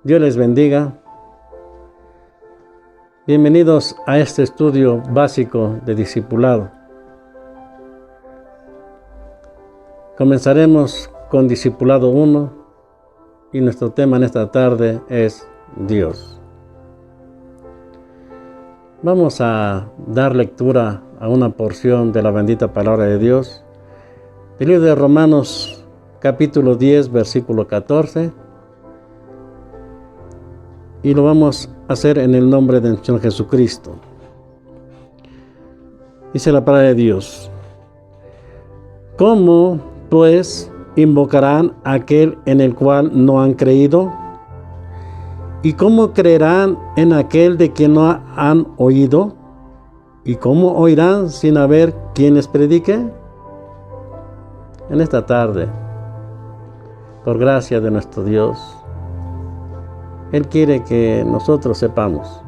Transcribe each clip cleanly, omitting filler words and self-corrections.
Dios les bendiga. Bienvenidos a este estudio básico de discipulado. Comenzaremos con discipulado 1 y nuestro tema en esta tarde es Dios. Vamos a dar lectura a una porción de la bendita palabra de Dios, del libro de Romanos capítulo 10, versículo 14. Y lo vamos a hacer en el nombre del Señor Jesucristo. Dice la palabra de Dios: ¿Cómo, pues, invocarán a aquel en el cual no han creído? ¿Y cómo creerán en aquel de quien no han oído? ¿Y cómo oirán sin haber quien les predique? En esta tarde, por gracia de nuestro Dios, Él quiere que nosotros sepamos,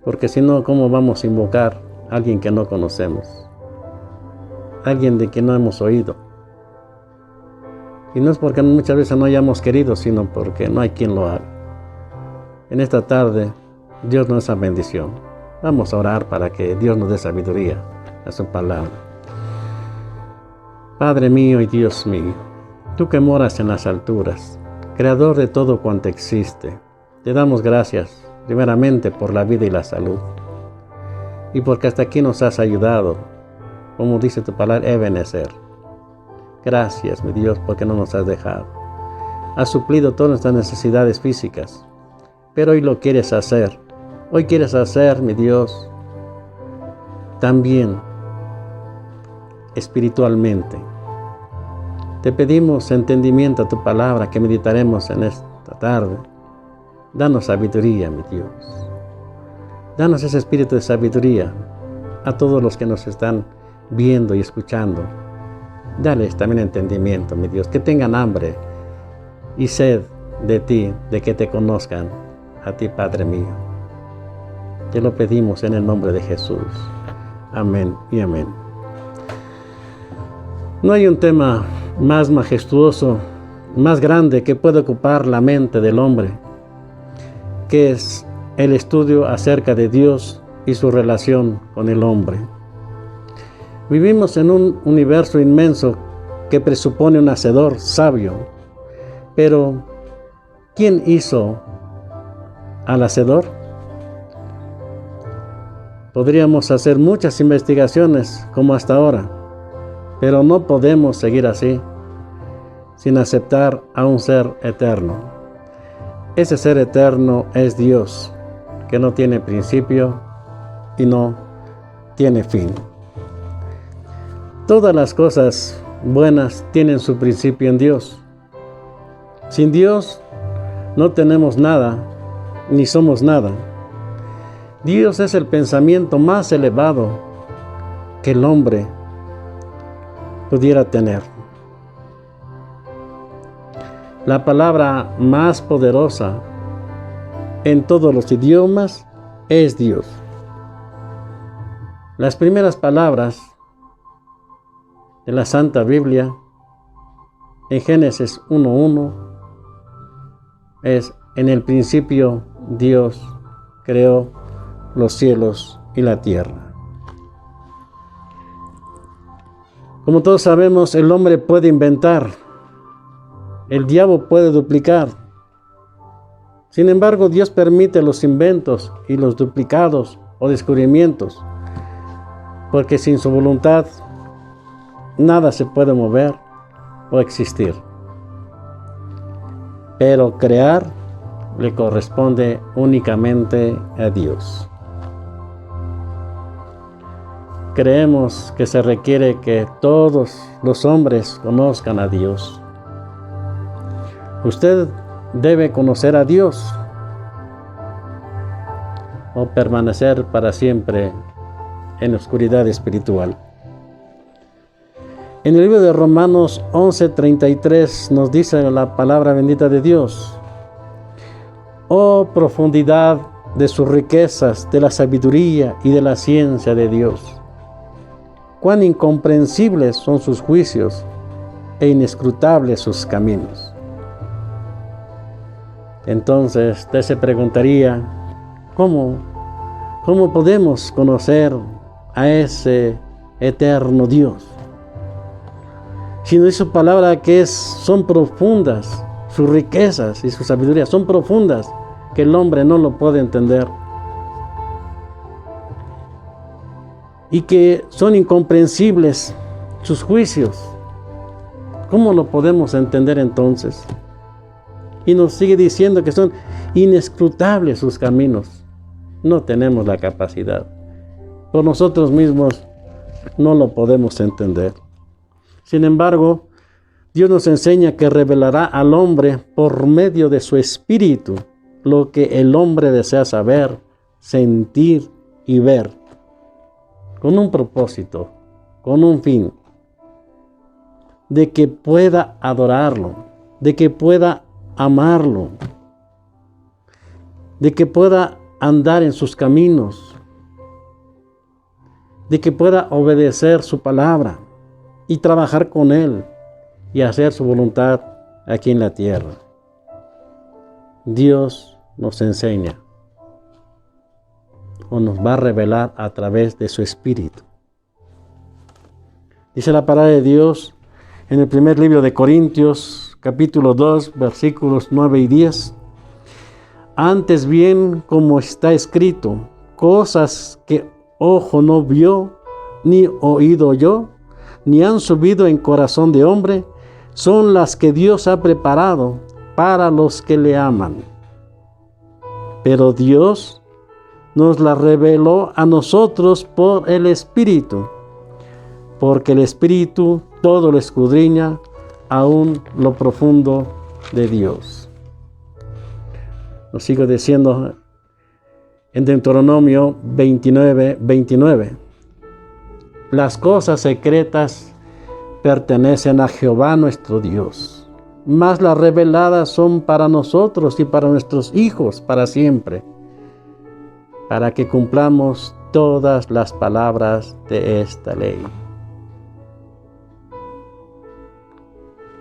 porque si no, ¿cómo vamos a invocar a alguien que no conocemos? Alguien de quien no hemos oído. Y no es porque muchas veces no hayamos querido, sino porque no hay quien lo haga. En esta tarde, Dios nos da bendición. Vamos a orar para que Dios nos dé sabiduría a su palabra. Padre mío y Dios mío, tú que moras en las alturas, Creador de todo cuanto existe, te damos gracias primeramente por la vida y la salud, y porque hasta aquí nos has ayudado, como dice tu palabra, Ebenezer. Gracias, mi Dios, porque no nos has dejado. Has suplido todas nuestras necesidades físicas, pero hoy lo quieres hacer. Hoy quieres hacer, mi Dios, también espiritualmente. Te pedimos entendimiento a tu palabra que meditaremos en esta tarde. Danos sabiduría, mi Dios. Danos ese espíritu de sabiduría a todos los que nos están viendo y escuchando. Dales también entendimiento, mi Dios, que tengan hambre y sed de ti, de que te conozcan a ti, Padre mío. Te lo pedimos en el nombre de Jesús. Amén y amén. No hay un tema más majestuoso, más grande que puede ocupar la mente del hombre, que es el estudio acerca de Dios y su relación con el hombre. Vivimos en un universo inmenso que presupone un hacedor sabio, pero ¿quién hizo al hacedor? Podríamos hacer muchas investigaciones como hasta ahora, pero no podemos seguir así, sin aceptar a un ser eterno. Ese ser eterno es Dios, que no tiene principio y no tiene fin. Todas las cosas buenas tienen su principio en Dios. Sin Dios no tenemos nada, ni somos nada. Dios es el pensamiento más elevado que el hombre pudiera tener. La palabra más poderosa en todos los idiomas es Dios. Las primeras palabras de la Santa Biblia en Génesis 1:1 es: en el principio Dios creó los cielos y la tierra. Como todos sabemos, el hombre puede inventar, el diablo puede duplicar. Sin embargo, Dios permite los inventos y los duplicados o descubrimientos, porque sin su voluntad nada se puede mover o existir. Pero crear le corresponde únicamente a Dios. Creemos que se requiere que todos los hombres conozcan a Dios. Usted debe conocer a Dios o permanecer para siempre en la oscuridad espiritual. En el libro de Romanos 11:33 nos dice la palabra bendita de Dios: oh profundidad de sus riquezas, de la sabiduría y de la ciencia de Dios. Cuán incomprensibles son sus juicios e inescrutables sus caminos. Entonces usted se preguntaría, ¿cómo podemos conocer a ese eterno Dios? Si no es su palabra son profundas, sus riquezas y su sabiduría son profundas, que el hombre no lo puede entender. Y que son incomprensibles sus juicios. ¿Cómo lo podemos entender entonces? Y nos sigue diciendo que son inescrutables sus caminos. No tenemos la capacidad. Por nosotros mismos no lo podemos entender. Sin embargo, Dios nos enseña que revelará al hombre por medio de su espíritu lo que el hombre desea saber, sentir y ver, con un propósito, con un fin, de que pueda adorarlo, de que pueda amarlo, de que pueda andar en sus caminos, de que pueda obedecer su palabra y trabajar con Él y hacer su voluntad aquí en la tierra. Dios nos enseña o nos va a revelar a través de su Espíritu. Dice la palabra de Dios en el primer libro de Corintios, capítulo 2, versículos 9 y 10. Antes bien, como está escrito, cosas que ojo no vio, ni oído oyó, ni han subido en corazón de hombre, son las que Dios ha preparado para los que le aman. Pero Dios nos las reveló a nosotros por el Espíritu, porque el Espíritu todo lo escudriña, aún lo profundo de Dios. Nos sigo diciendo en Deuteronomio 29:29. Las cosas secretas pertenecen a Jehová nuestro Dios, mas las reveladas son para nosotros y para nuestros hijos para siempre, para que cumplamos todas las palabras de esta ley.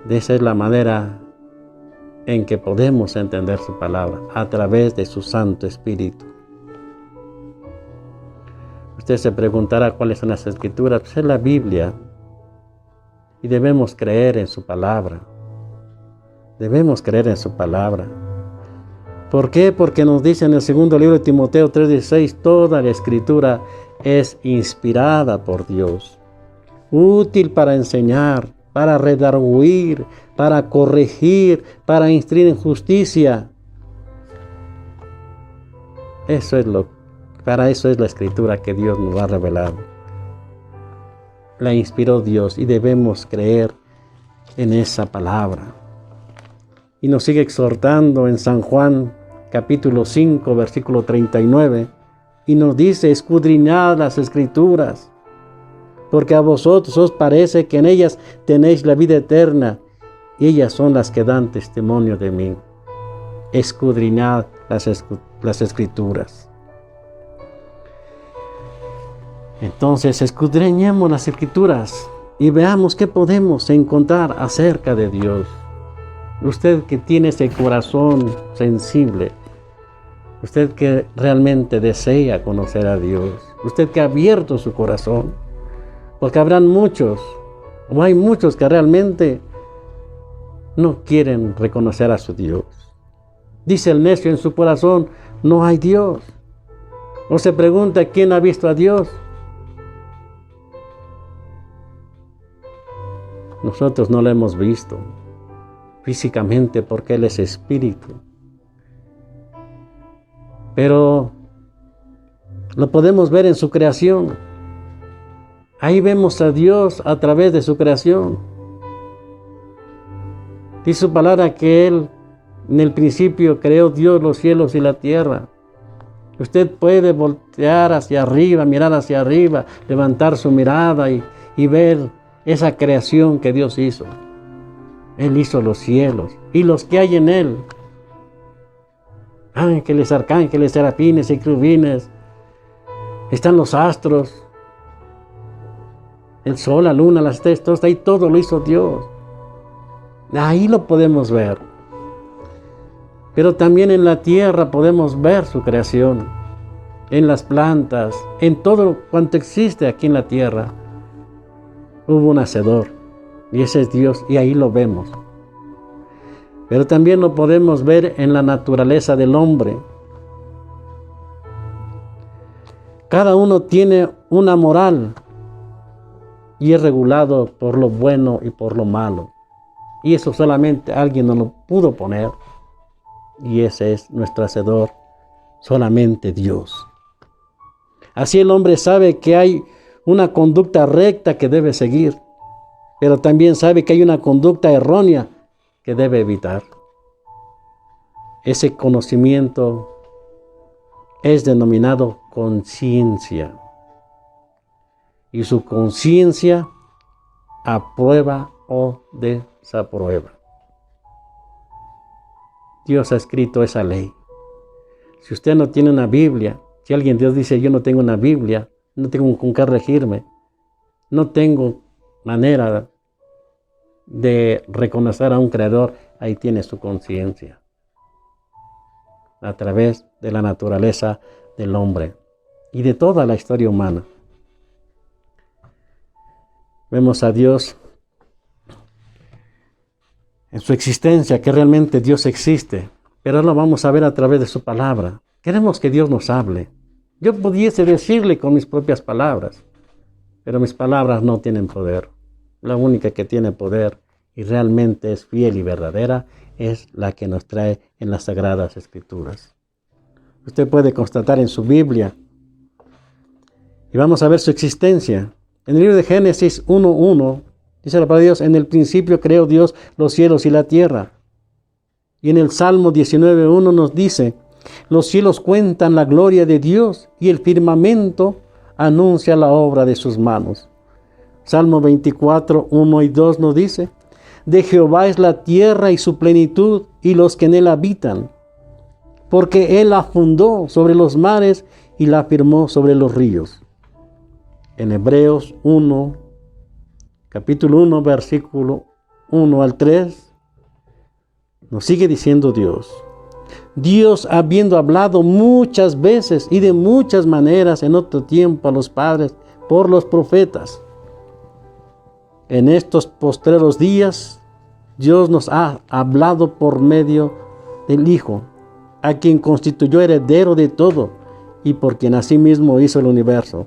De esa es la manera en que podemos entender su palabra, a través de su Santo Espíritu. Usted se preguntará cuáles son las Escrituras. Pues es la Biblia. Y debemos creer en su palabra. Debemos creer en su palabra. ¿Por qué? Porque nos dice en el segundo libro de Timoteo 3:16, toda la Escritura es inspirada por Dios, útil para enseñar, para redarguir, para corregir, para instruir en justicia. Para eso es la Escritura que Dios nos ha revelado. La inspiró Dios y debemos creer en esa palabra. Y nos sigue exhortando en San Juan capítulo 5 versículo 39 y nos dice: escudriñad las Escrituras, porque a vosotros os parece que en ellas tenéis la vida eterna, y ellas son las que dan testimonio de mí. Escudriñad las Escrituras. Entonces, escudriñemos las Escrituras y veamos qué podemos encontrar acerca de Dios. Usted que tiene ese corazón sensible, usted que realmente desea conocer a Dios, usted que ha abierto su corazón, porque habrán muchos, o hay muchos que realmente no quieren reconocer a su Dios. Dice el necio en su corazón: no hay Dios. O se pregunta: ¿quién ha visto a Dios? Nosotros no lo hemos visto físicamente porque Él es Espíritu. Pero lo podemos ver en su creación. Ahí vemos a Dios a través de su creación. Dice su palabra que Él, en el principio, creó Dios los cielos y la tierra. Usted puede voltear hacia arriba, mirar hacia arriba, levantar su mirada y ver esa creación que Dios hizo. Él hizo los cielos y los que hay en Él. Ángeles, arcángeles, serafines y querubines. Están los astros, el sol, la luna, las estrellas, todo está ahí, todo lo hizo Dios. Ahí lo podemos ver. Pero también en la tierra podemos ver su creación, en las plantas, en todo cuanto existe aquí en la tierra. Hubo un hacedor, y ese es Dios, y ahí lo vemos. Pero también lo podemos ver en la naturaleza del hombre. Cada uno tiene una moral y es regulado por lo bueno y por lo malo. Y eso solamente alguien nos lo pudo poner. Y ese es nuestro hacedor, solamente Dios. Así el hombre sabe que hay una conducta recta que debe seguir, pero también sabe que hay una conducta errónea que debe evitar. Ese conocimiento es denominado conciencia. Y su conciencia aprueba o desaprueba. Dios ha escrito esa ley. Si usted no tiene una Biblia, si alguien Dios dice yo no tengo una Biblia, no tengo con qué regirme, no tengo manera de reconocer a un creador, ahí tiene su conciencia. A través de la naturaleza del hombre y de toda la historia humana. Vemos a Dios en su existencia, que realmente Dios existe, pero lo vamos a ver a través de su palabra. Queremos que Dios nos hable. Yo pudiese decirle con mis propias palabras, pero mis palabras no tienen poder. La única que tiene poder y realmente es fiel y verdadera es la que nos trae en las Sagradas Escrituras. Usted puede constatar en su Biblia y vamos a ver su existencia. En el libro de Génesis 1:1 dice la palabra de Dios: en el principio creó Dios los cielos y la tierra. Y en el Salmo 19:1 nos dice: los cielos cuentan la gloria de Dios y el firmamento anuncia la obra de sus manos. Salmo 24:1 y 2 nos dice: de Jehová es la tierra y su plenitud y los que en él habitan, porque él la fundó sobre los mares y la firmó sobre los ríos. En Hebreos 1, capítulo 1, versículo 1 al 3, nos sigue diciendo Dios: Dios, habiendo hablado muchas veces y de muchas maneras en otro tiempo a los padres por los profetas, en estos postreros días Dios nos ha hablado por medio del Hijo, a quien constituyó heredero de todo y por quien asimismo hizo el universo,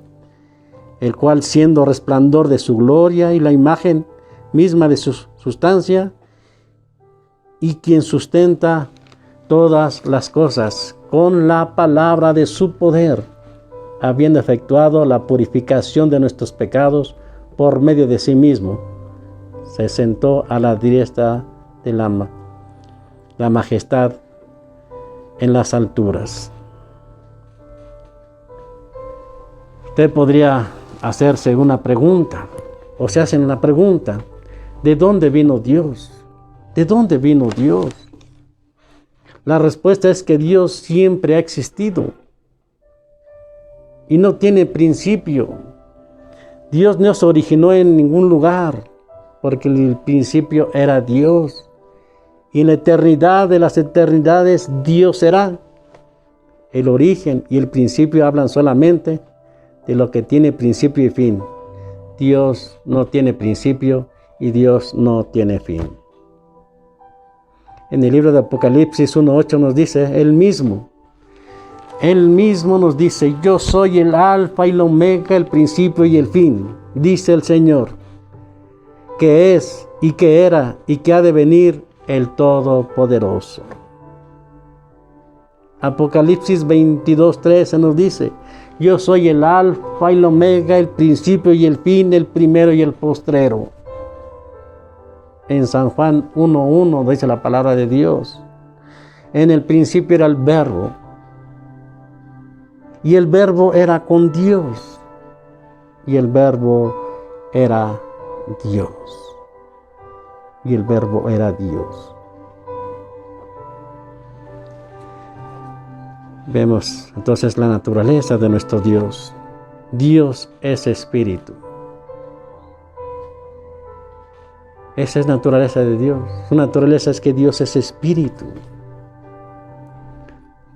el cual, siendo resplandor de su gloria y la imagen misma de su sustancia, y quien sustenta todas las cosas con la palabra de su poder, habiendo efectuado la purificación de nuestros pecados por medio de sí mismo, se sentó a la diestra de la majestad en las alturas. Usted podría hacerse una pregunta, o se hacen una pregunta: ¿de dónde vino Dios? ¿De dónde vino Dios? La respuesta es que Dios siempre ha existido y no tiene principio. Dios no se originó en ningún lugar, porque el principio era Dios. Y en la eternidad de las eternidades Dios será. El origen y el principio hablan solamente de lo que tiene principio y fin. Dios no tiene principio y Dios no tiene fin. En el libro de Apocalipsis 1:8 nos dice Él mismo nos dice: yo soy el alfa y el omega, el principio y el fin, dice el Señor, que es y que era y que ha de venir, el Todopoderoso. Apocalipsis 22:13 nos dice: yo soy el alfa y el omega, el principio y el fin, el primero y el postrero. En San Juan 1:1 dice la palabra de Dios: en el principio era el Verbo, y el Verbo era con Dios, y el Verbo era Dios. Y el Verbo era Dios. Vemos entonces la naturaleza de nuestro Dios. Dios es espíritu. Esa es la naturaleza de Dios. Su naturaleza es que Dios es espíritu.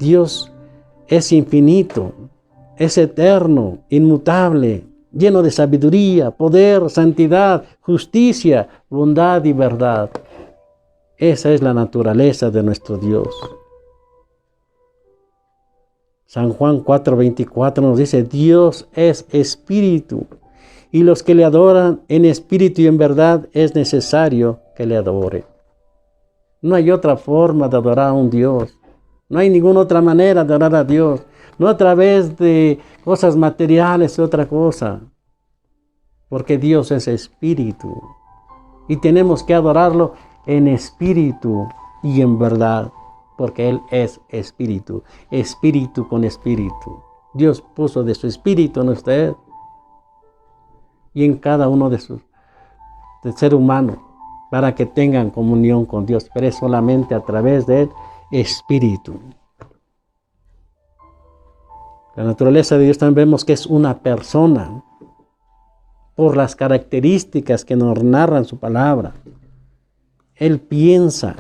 Dios es infinito, es eterno, inmutable, lleno de sabiduría, poder, santidad, justicia, bondad y verdad. Esa es la naturaleza de nuestro Dios. San Juan 4:24 nos dice, Dios es espíritu, y los que le adoran en espíritu y en verdad es necesario que le adoren. No hay otra forma de adorar a un Dios. No hay ninguna otra manera de adorar a Dios. No a través de cosas materiales o otra cosa. Porque Dios es espíritu. Y tenemos que adorarlo en espíritu y en verdad. Porque Él es espíritu. Espíritu con espíritu. Dios puso de su espíritu en usted y en cada uno del ser humano, para que tengan comunión con Dios, pero es solamente a través del Espíritu. La naturaleza de Dios también vemos que es una persona, por las características que nos narran su palabra. Él piensa.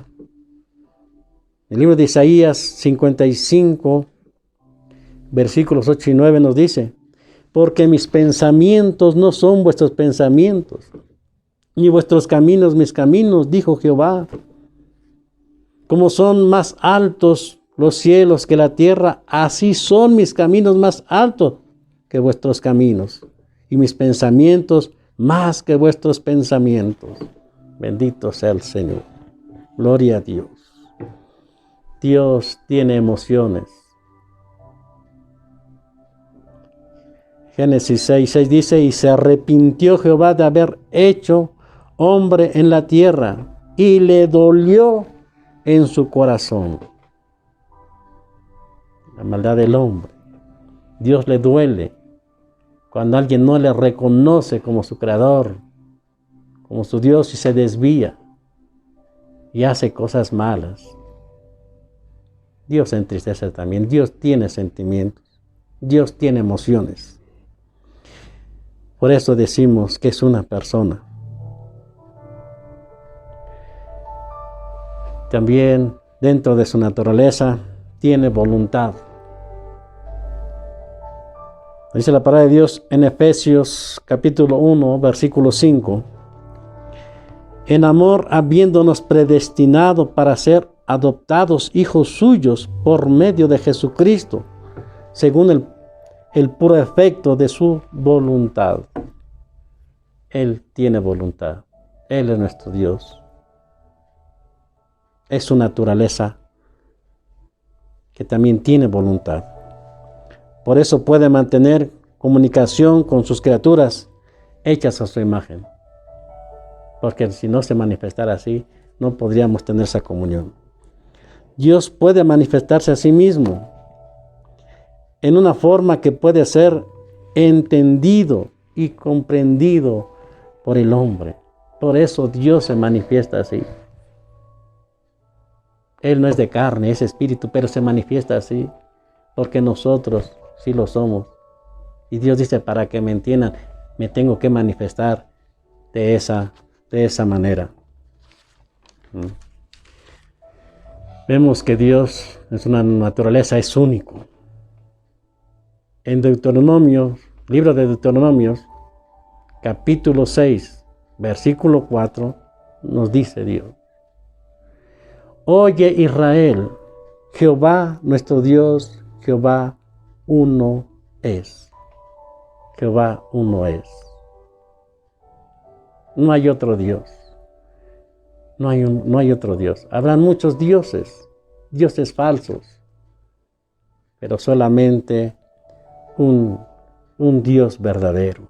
El libro de Isaías 55, versículos 8 y 9 nos dice, porque mis pensamientos no son vuestros pensamientos, ni vuestros caminos mis caminos, dijo Jehová. Como son más altos los cielos que la tierra, así son mis caminos más altos que vuestros caminos, y mis pensamientos más que vuestros pensamientos. Bendito sea el Señor. Gloria a Dios. Dios tiene emociones. Génesis 6:6 dice, y se arrepintió Jehová de haber hecho hombre en la tierra, y le dolió en su corazón. La maldad del hombre. Dios le duele cuando alguien no le reconoce como su creador, como su Dios, y se desvía y hace cosas malas. Dios se entristece también. Dios tiene sentimientos. Dios tiene emociones. Por eso decimos que es una persona. También dentro de su naturaleza tiene voluntad. Dice la palabra de Dios en Efesios capítulo 1, versículo 5. En amor, habiéndonos predestinado para ser adoptados hijos suyos por medio de Jesucristo, según el puro efecto de su voluntad. Él tiene voluntad. Él es nuestro Dios. Es su naturaleza que también tiene voluntad. Por eso puede mantener comunicación con sus criaturas hechas a su imagen. Porque si no se manifestara así, no podríamos tener esa comunión. Dios puede manifestarse a sí mismo en una forma que puede ser entendido y comprendido por el hombre. Por eso Dios se manifiesta así. Él no es de carne, es espíritu, pero se manifiesta así, porque nosotros sí lo somos. Y Dios dice, para que me entiendan, me tengo que manifestar de esa manera. Vemos que Dios en su naturaleza es único. En Deuteronomio, libro de Deuteronomios, capítulo 6, versículo 4, nos dice Dios. Oye Israel, Jehová nuestro Dios, Jehová uno es. Jehová uno es. No hay otro Dios. No hay otro Dios. Habrán muchos dioses, dioses falsos, pero solamente un Dios verdadero.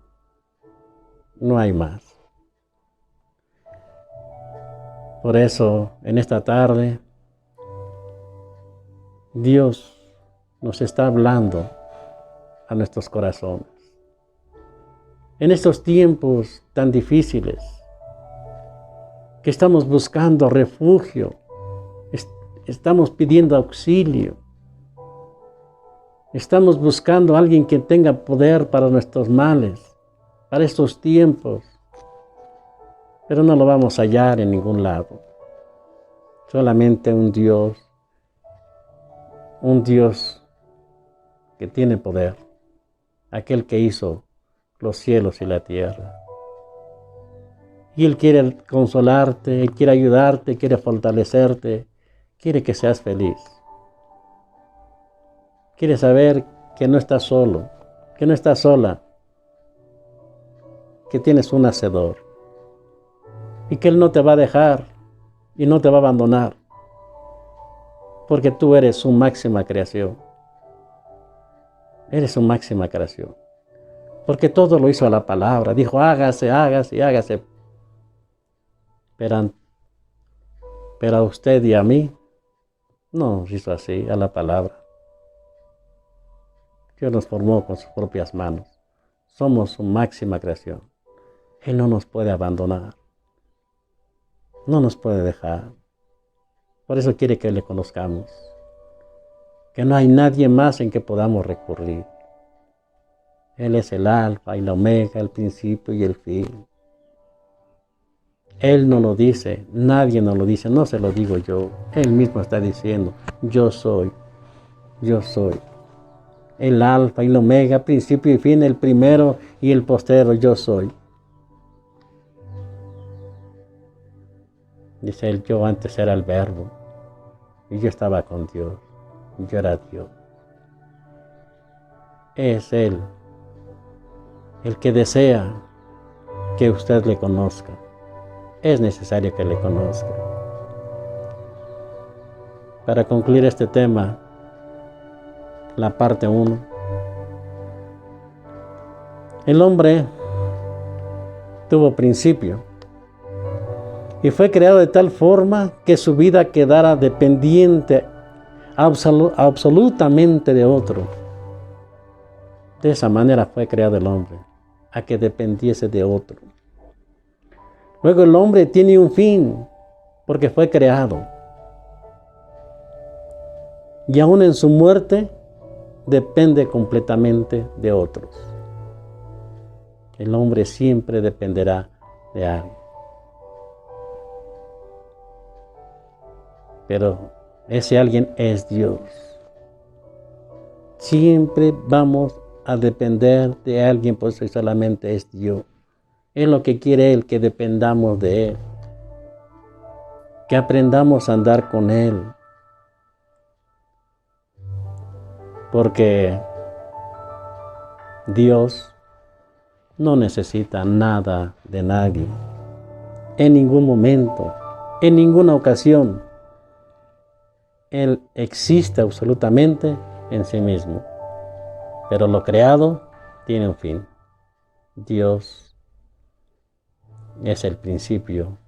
No hay más. Por eso, en esta tarde, Dios nos está hablando a nuestros corazones. En estos tiempos tan difíciles, que estamos buscando refugio, estamos pidiendo auxilio, estamos buscando a alguien que tenga poder para nuestros males, para estos tiempos, pero no lo vamos a hallar en ningún lado. Solamente un Dios un Dios que tiene poder, aquel que hizo los cielos y la tierra. Y Él quiere consolarte, Él quiere ayudarte, quiere fortalecerte, quiere que seas feliz. Quiere saber que no estás solo, que no estás sola, que tienes un Hacedor y que Él no te va a dejar y no te va a abandonar, porque tú eres su máxima creación. Eres su máxima creación, porque todo lo hizo a la palabra. Dijo, hágase, hágase y hágase. Pero a usted y a mí no nos hizo así, a la palabra. Dios nos formó con sus propias manos. Somos su máxima creación. Él no nos puede abandonar. No nos puede dejar. Por eso quiere que le conozcamos. Que no hay nadie más en que podamos recurrir. Él es el alfa y la omega, el principio y el fin. Él no lo dice, nadie nos lo dice, no se lo digo yo. Él mismo está diciendo, yo soy. El alfa y la omega, principio y fin, el primero y el postero, yo soy. Dice él, yo antes era el verbo y yo estaba con Dios, yo era Dios. Es Él el que desea que usted le conozca. Es necesario que le conozca. Para concluir este tema, la parte 1. El hombre tuvo principio y fue creado de tal forma que su vida quedara dependiente absolutamente de otro. De esa manera fue creado el hombre, a que dependiese de otro. Luego el hombre tiene un fin, porque fue creado. Y aún en su muerte, depende completamente de otros. El hombre siempre dependerá de alguien. Pero ese alguien es Dios. Siempre vamos a depender de alguien, por eso solamente es Dios. Es lo que quiere Él, que dependamos de Él. Que aprendamos a andar con Él. Porque Dios no necesita nada de nadie. En ningún momento, en ninguna ocasión. Él existe absolutamente en sí mismo. Pero lo creado tiene un fin. Dios es el principio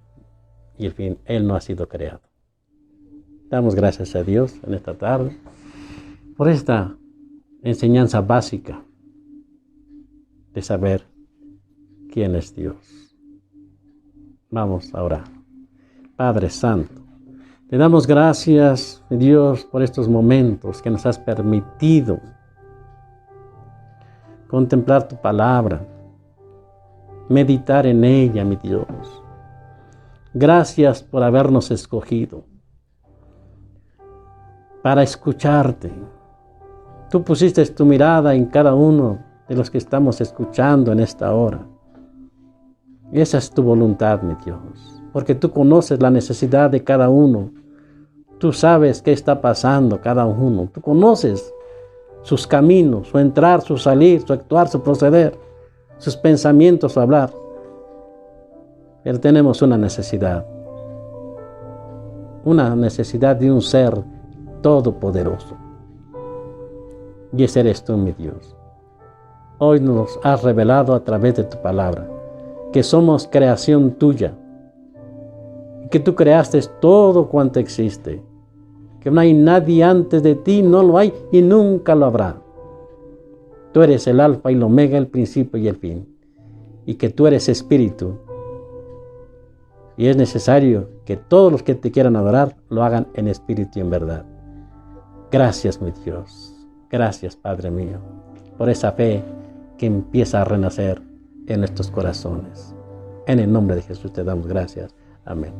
y el fin. Él no ha sido creado. Damos gracias a Dios en esta tarde por esta enseñanza básica de saber quién es Dios. Vamos a orar. Padre Santo, te damos gracias, Dios, por estos momentos que nos has permitido contemplar tu palabra, meditar en ella, mi Dios. Gracias por habernos escogido para escucharte. Tú pusiste tu mirada en cada uno de los que estamos escuchando en esta hora. Y esa es tu voluntad, mi Dios, porque tú conoces la necesidad de cada uno. Tú sabes qué está pasando cada uno. Tú conoces sus caminos, su entrar, su salir, su actuar, su proceder, sus pensamientos, su hablar. Pero tenemos una necesidad de un ser todopoderoso. Y ese eres tú, mi Dios. Hoy nos has revelado a través de tu palabra que somos creación tuya, que tú creaste todo cuanto existe, que no hay nadie antes de ti, no lo hay y nunca lo habrá. Tú eres el alfa y el omega, el principio y el fin, y que tú eres espíritu, y es necesario que todos los que te quieran adorar lo hagan en espíritu y en verdad. Gracias, mi Dios. Gracias, Padre mío, por esa fe que empieza a renacer en nuestros corazones. En el nombre de Jesús te damos gracias. Amén.